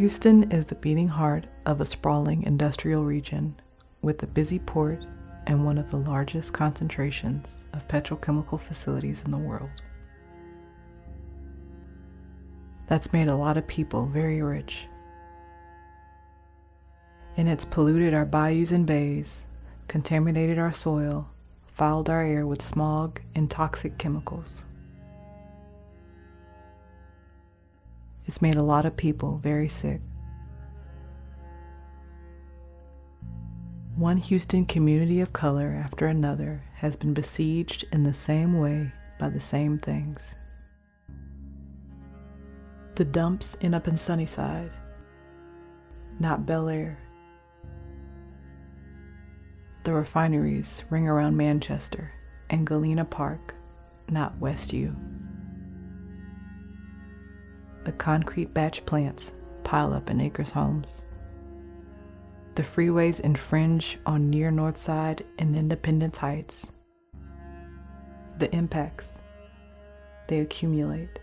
Houston is the beating heart of a sprawling industrial region with a busy port and one of the largest concentrations of petrochemical facilities in the world. That's made a lot of people very rich. And it's polluted our bayous and bays, contaminated our soil, fouled our air with smog and toxic chemicals. It's made a lot of people very sick. One Houston community of color after another has been besieged in the same way by the same things. The dumps end up in Sunnyside, not Bel Air. The refineries ring around Manchester and Galena Park, not West U. The concrete batch plants pile up in Acres Homes. The freeways infringe on near North Side and Independence Heights. The impacts, they accumulate.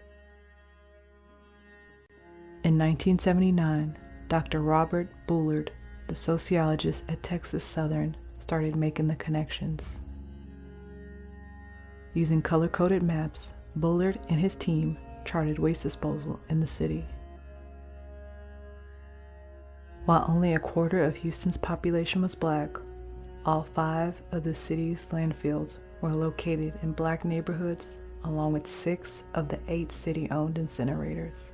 In 1979, Dr. Robert Bullard, the sociologist at Texas Southern, started making the connections. Using color-coded maps, Bullard and his team charted waste disposal in the city. While only a quarter of Houston's population was black, all 5 of the city's landfills were located in black neighborhoods, along with 6 of the 8 city-owned incinerators.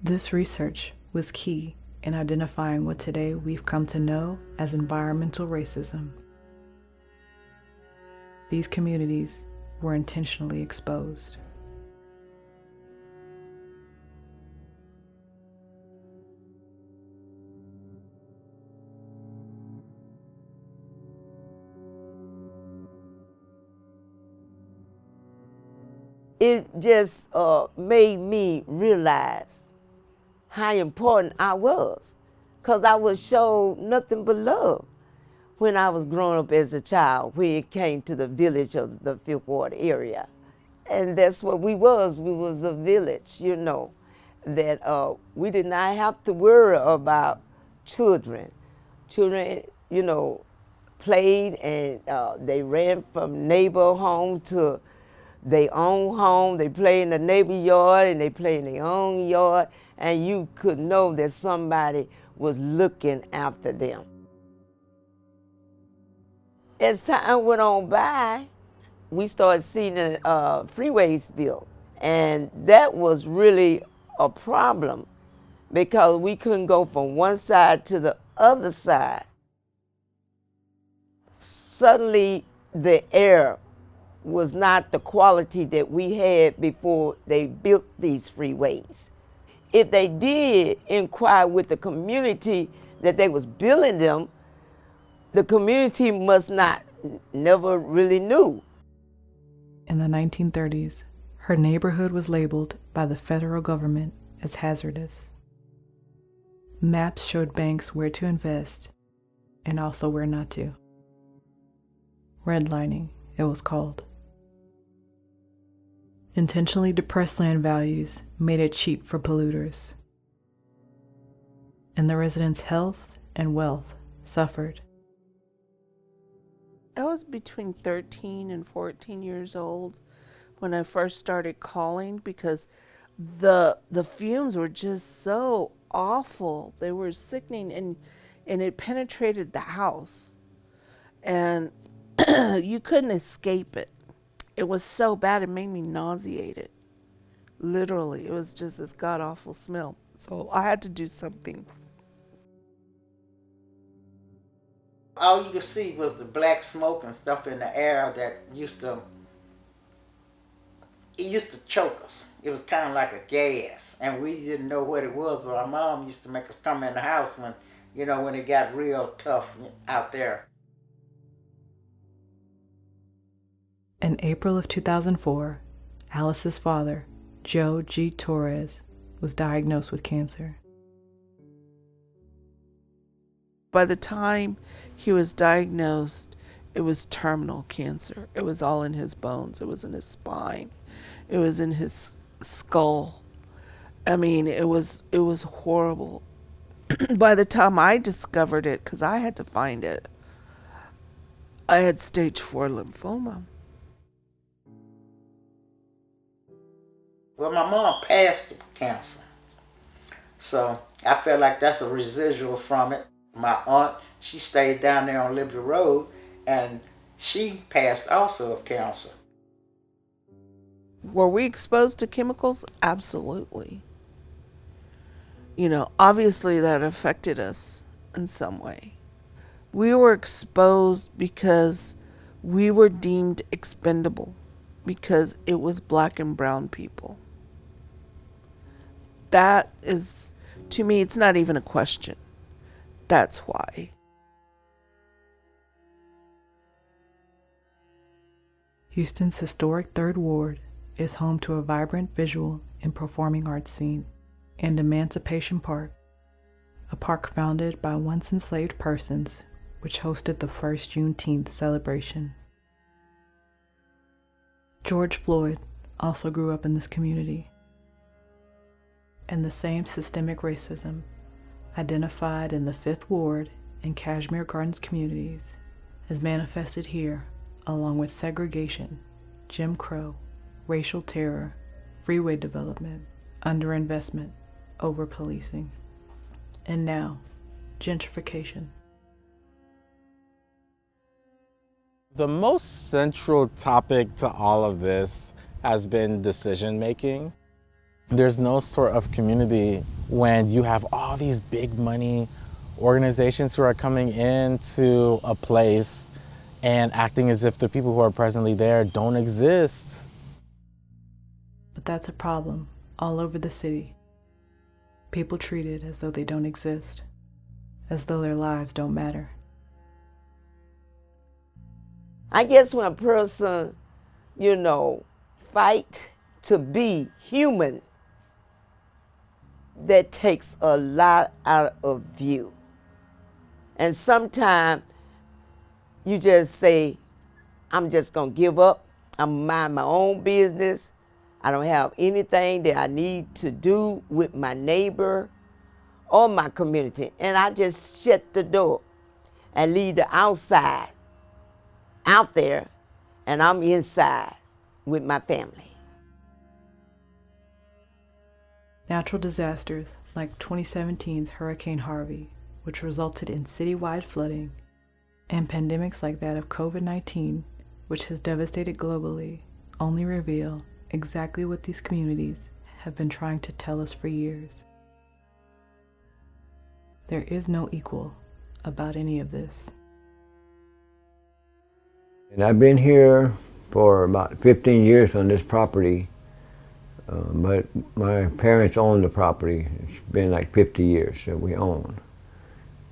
This research was key in identifying what today we've come to know as environmental racism. These communities were intentionally exposed. It just made me realize how important I was, because I was shown nothing but love when I was growing up as a child, when it came to the village of the Fifth Ward area. And that's what we was. We was a village, you know, that we did not have to worry about children. Children, you know, played and they ran from neighbor home to their own home. They play in the neighbor yard and they play in their own yard, and you could know that somebody was looking after them. As time went on by, we started seeing the freeways built, and that was really a problem because we couldn't go from one side to the other side. Suddenly, the air was not the quality that we had before they built these freeways. If they did inquire with the community that they was building them, the community must not never really knew. In the 1930s, her neighborhood was labeled by the federal government as hazardous. Maps showed banks where to invest and also where not to. Redlining, it was called. Intentionally depressed land values made it cheap for polluters, and the residents' health and wealth suffered. I was between 13 and 14 years old when I first started calling because the fumes were just so awful. They were sickening, and it penetrated the house, and you couldn't escape it. It was so bad, it made me nauseated. Literally, it was just this god-awful smell. So I had to do something. All you could see was the black smoke and stuff in the air that used to choke us. It was kind of like a gas, and we didn't know what it was, but our mom used to make us come in the house when it got real tough out there. In April of 2004, Alice's father, Joe G. Torres, was diagnosed with cancer. By the time he was diagnosed, it was terminal cancer. It was all in his bones. It was in his spine. It was in his skull. I mean, it was horrible. By the time I discovered it, because I had to find it, I had stage 4 lymphoma. Well, my mom passed the cancer, so I feel like that's a residual from it. My aunt, she stayed down there on Liberty Road, and she passed also of cancer. Were we exposed to chemicals? Absolutely. Obviously that affected us in some way. We were exposed because we were deemed expendable because it was black and brown people. That is, to me, it's not even a question. That's why. Houston's historic Third Ward is home to a vibrant visual and performing arts scene, and Emancipation Park, a park founded by once enslaved persons, which hosted the first Juneteenth celebration. George Floyd also grew up in this community, and the same systemic racism identified in the Fifth Ward and Kashmere Gardens communities is manifested here, along with segregation, Jim Crow, racial terror, freeway development, underinvestment, over-policing, and now, gentrification. The most central topic to all of this has been decision making. There's no sort of community when you have all these big money organizations who are coming into a place and acting as if the people who are presently there don't exist. But that's a problem all over the city. People treated as though they don't exist, as though their lives don't matter. I guess when a person, fight to be human, that takes a lot out of you. And sometimes you just say, I'm just going to give up. I'm going to mind my own business. I don't have anything that I need to do with my neighbor or my community. And I just shut the door and leave the outside out there, and I'm inside with my family. Natural disasters like 2017's Hurricane Harvey, which resulted in citywide flooding, and pandemics like that of COVID-19, which has devastated globally, only reveal exactly what these communities have been trying to tell us for years. There is no equal about any of this. And I've been here for about 15 years on this property, but my parents own the property. It's been like 50 years that we own.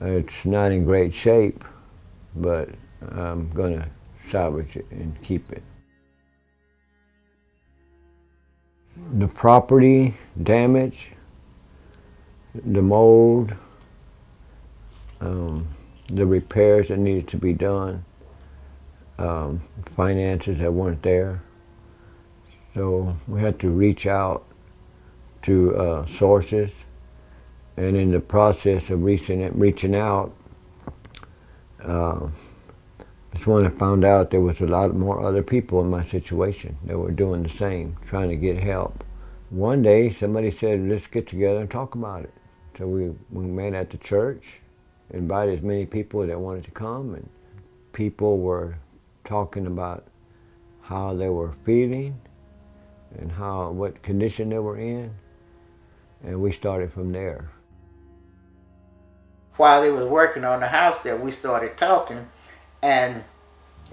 It's not in great shape, but I'm gonna salvage it and keep it. The property damage, the mold, the repairs that needed to be done, finances that weren't there. So we had to reach out to sources, and in the process of reaching out, that's when I found out there was a lot more other people in my situation that were doing the same, trying to get help. One day somebody said, let's get together and talk about it. So we met at the church, invited as many people that wanted to come, and people were talking about how they were feeling and what condition they were in, and we started from there. While they was working on the house, that we started talking, and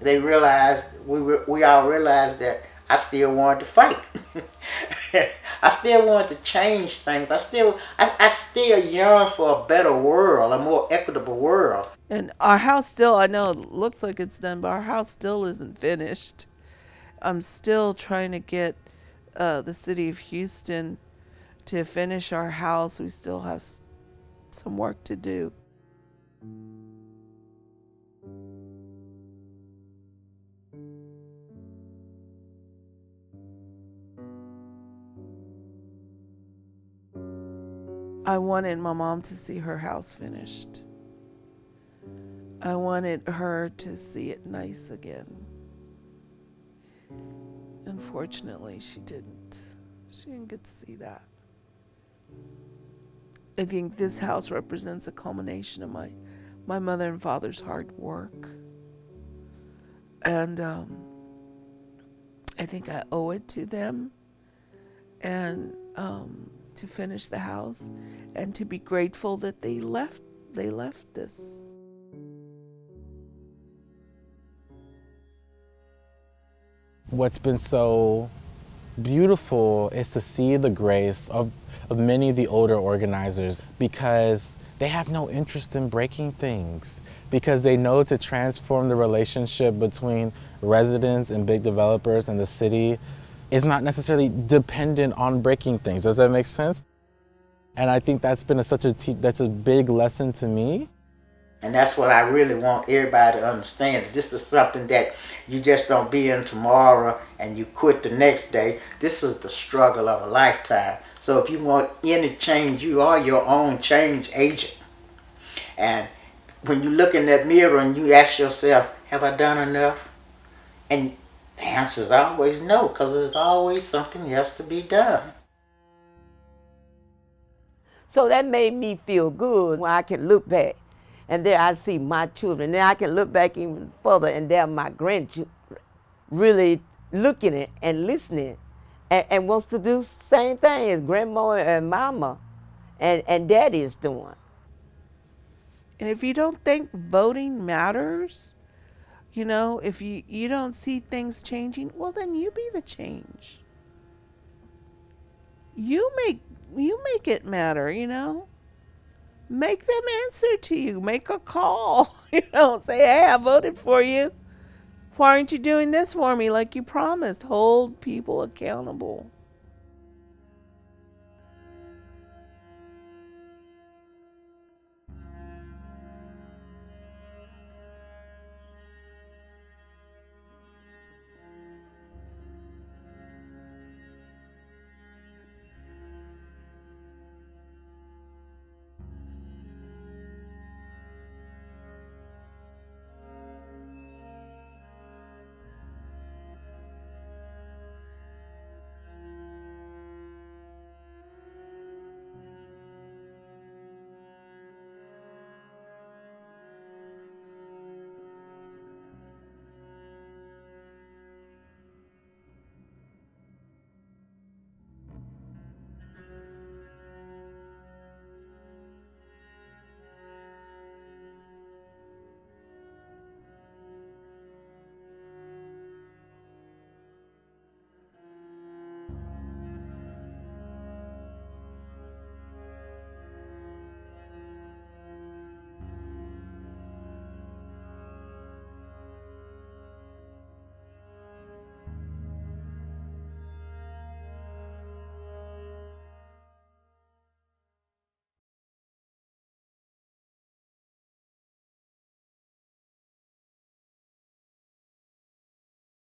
they realized we all realized that I still wanted to fight. I still wanted to change things. I still yearn for a better world, a more equitable world. And our house still, I know it looks like it's done, but our house still isn't finished. I'm still trying to get the city of Houston to finish our house. We still have some work to do. I wanted my mom to see her house finished. I wanted her to see it nice again. Unfortunately, she didn't. She didn't get to see that. I think this house represents a culmination of my mother and father's hard work. And I think I owe it to them, and to finish the house, and to be grateful that they left this. What's been so beautiful is to see the grace of many of the older organizers, because they have no interest in breaking things, because they know to transform the relationship between residents and big developers and the city is not necessarily dependent on breaking things. Does that make sense? And I think that's been that's a big lesson to me. And that's what I really want everybody to understand. This is something that you just don't be in tomorrow and you quit the next day. This is the struggle of a lifetime. So if you want any change, you are your own change agent. And when you look in that mirror and you ask yourself, have I done enough? And the answer is always no, because there's always something else to be done. So that made me feel good when I can look back. And there I see my children. Then I can look back even further, and there my grandchildren really looking at and listening, and wants to do the same thing as grandma and mama and daddy is doing. And if you don't think voting matters, if you don't see things changing, well, then you be the change. You make it matter, Make them answer to you. Make a call. Say, hey, I voted for you. Why aren't you doing this for me like you promised? Hold people accountable.